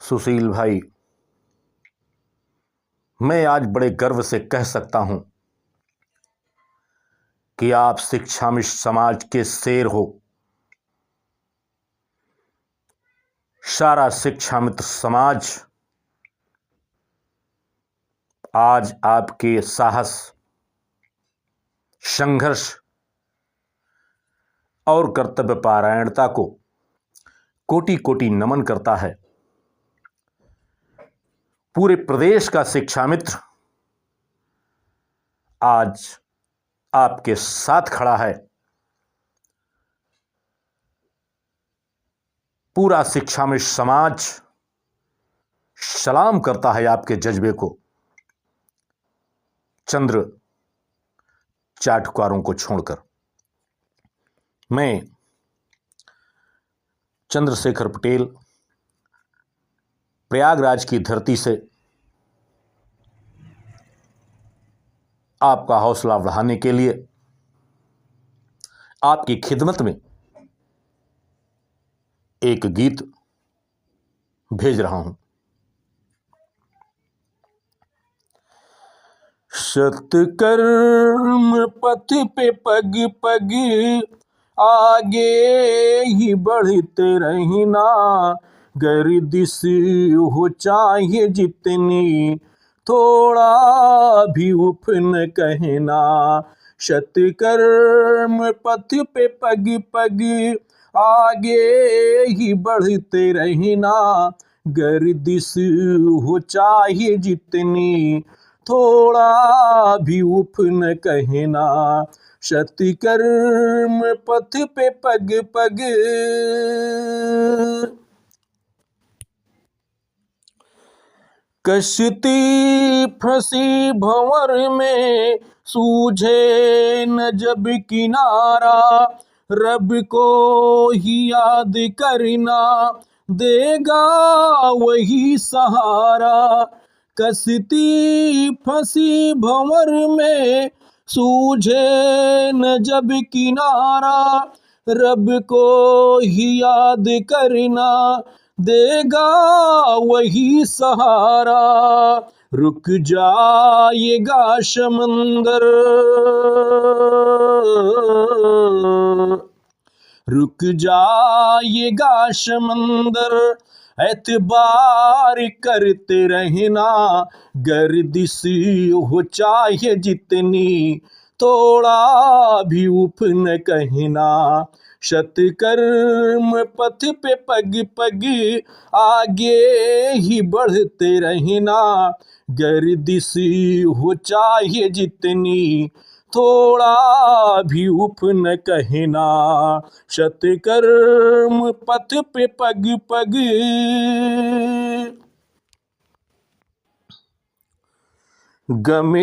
सुशील भाई, मैं आज बड़े गर्व से कह सकता हूं कि आप शिक्षामित्र समाज के शेर हो। सारा शिक्षामित्र समाज आज आपके साहस, संघर्ष और कर्तव्य परायणता को कोटि कोटि नमन करता है। पूरे प्रदेश का शिक्षामित्र आज आपके साथ खड़ा है। पूरा शिक्षामित्र समाज सलाम करता है आपके जज्बे को, चंद्र चाटुकारों को छोड़कर। मैं चंद्रशेखर पटेल प्रयागराज की धरती से आपका हौसला बढ़ाने के लिए आपकी खिदमत में एक गीत भेज रहा हूं। सत्कर्म पथ पे पग पग आगे ही बढ़ते रहना, गर्दिश हो चाहे जितनी थोड़ा भी उफ न कहना। सत्कर्म पथ पे पग पग आगे ही बढ़ते रहना, गर्दिश हो चाहे जितनी थोड़ा भी उफ न कहना। सत्कर्म पथ पे पग पग। कश्ती फंसी भंवर में सूझे न जब किनारा, रब को ही याद करना देगा वही सहारा। कश्ती फंसी भंवर में सूझे न जब किनारा, रब को ही याद करना देगा वही सहारा। रुक जाएगा समंदर, रुक जाएगा समंदर, एतबार करते रहना, गर्दिश हो चाहे जितनी थोड़ा भी उफ न कहना। सत्कर्म पथ पे पग पग आगे ही बढ़ते रहना, गर्दिश हो चाहे जितनी थोड़ा भी उफ न कहना। सत्कर्म पथ पे पग पग। गम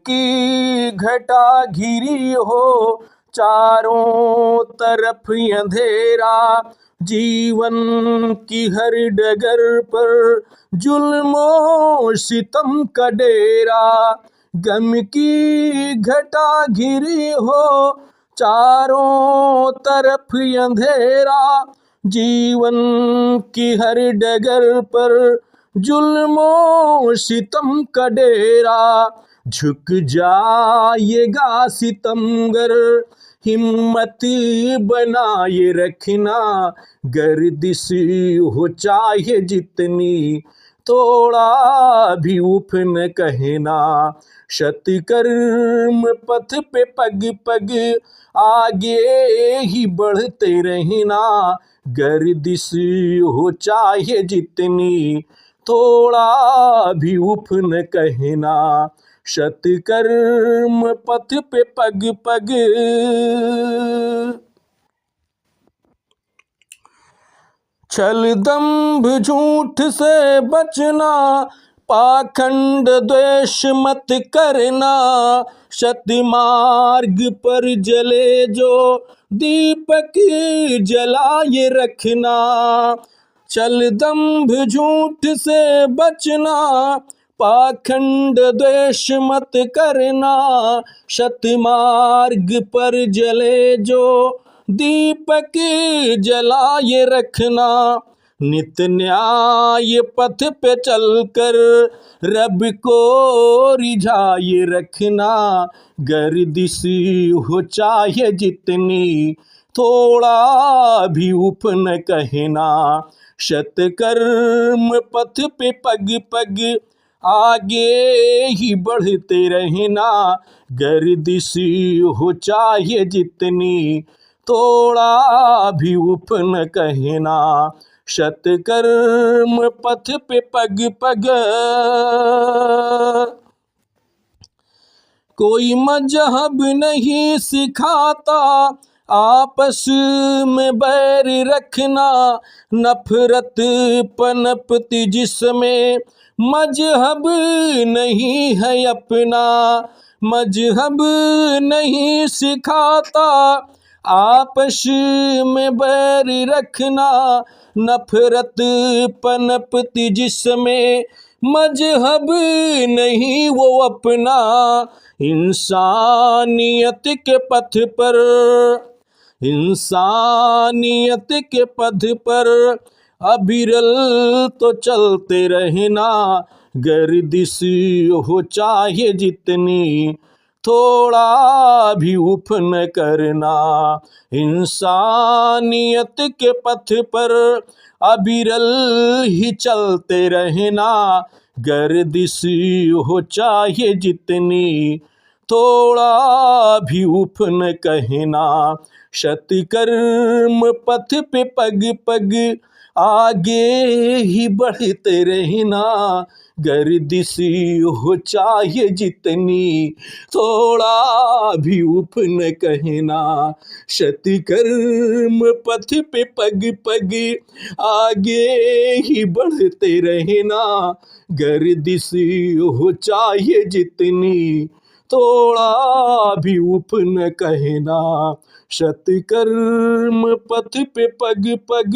की घटा घिरी हो चारों तरफ अंधेरा, जीवन की हर डगर पर जुल्मों सितम का डेरा। गम की घटा घिरी हो चारों तरफ अंधेरा, जीवन की हर डगर पर जुल्मों सितम का डेरा। झुक जाएगा सितमगर, हिम्मत बनाए रखना, गर्दिश हो चाहे जितनी थोड़ा भी उफ न कहना। सत्कर्म पथ पे पग पग आगे ही बढ़ते रहना, गर्दिश हो चाहे जितनी थोड़ा भी उफ न कहना। सत्कर्म पथ पे पग पग। छल दंभ झूठ से बचना, पाखंड द्वेष मत करना, सत्य मार्ग पर जले जो दीपक जलाए रखना। छल दंभ झूठ से बचना, पाखंड द्वेष मत करना, सत्य मार्ग पर जले जो दीपक जलाए रखना। नित्य न्याय पथ पे चलकर रब को रिझाए रखना। गर्दिश हो चाहे जितनी, थोड़ा भी उफ न कहना। सत्कर्म पथ पे पग पग आगे ही बढ़ते रहना। गर्दिश हो चाहे जितनी, थोड़ा भी उफ न कहना। सत्कर्म पथ पे पग पग। कोई मजहब नहीं सिखाता आपस में बैर रखना। नफरत पनपती जिसमें मजहब नहीं है अपना। मजहब नहीं सिखाता आपस में बैर रखना। नफरत पनपती जिसमें मजहब नहीं वो अपना। इंसानियत के पथ पर, इंसानियत के पथ पर अविरल तो चलते रहना। गर्दिश हो चाहे जितनी, थोड़ा भी उफ न करना। इंसानियत के पथ पर अविरल ही चलते रहना। गर्दिश हो चाहे जितनी, थोड़ा भी उफ न कहना। सत्कर्म पथ पे पग पग आगे ही बढ़ते रहना। गर्दिश हो चाहे जितनी, थोड़ा भी उफ न कहना। सत्कर्म पथ पे पग पग आगे ही बढ़ते रहना। गर्दिश हो चाहे जितनी, थोड़ा भी उफ न कहना। सत्कर्म पथ पे पग पग।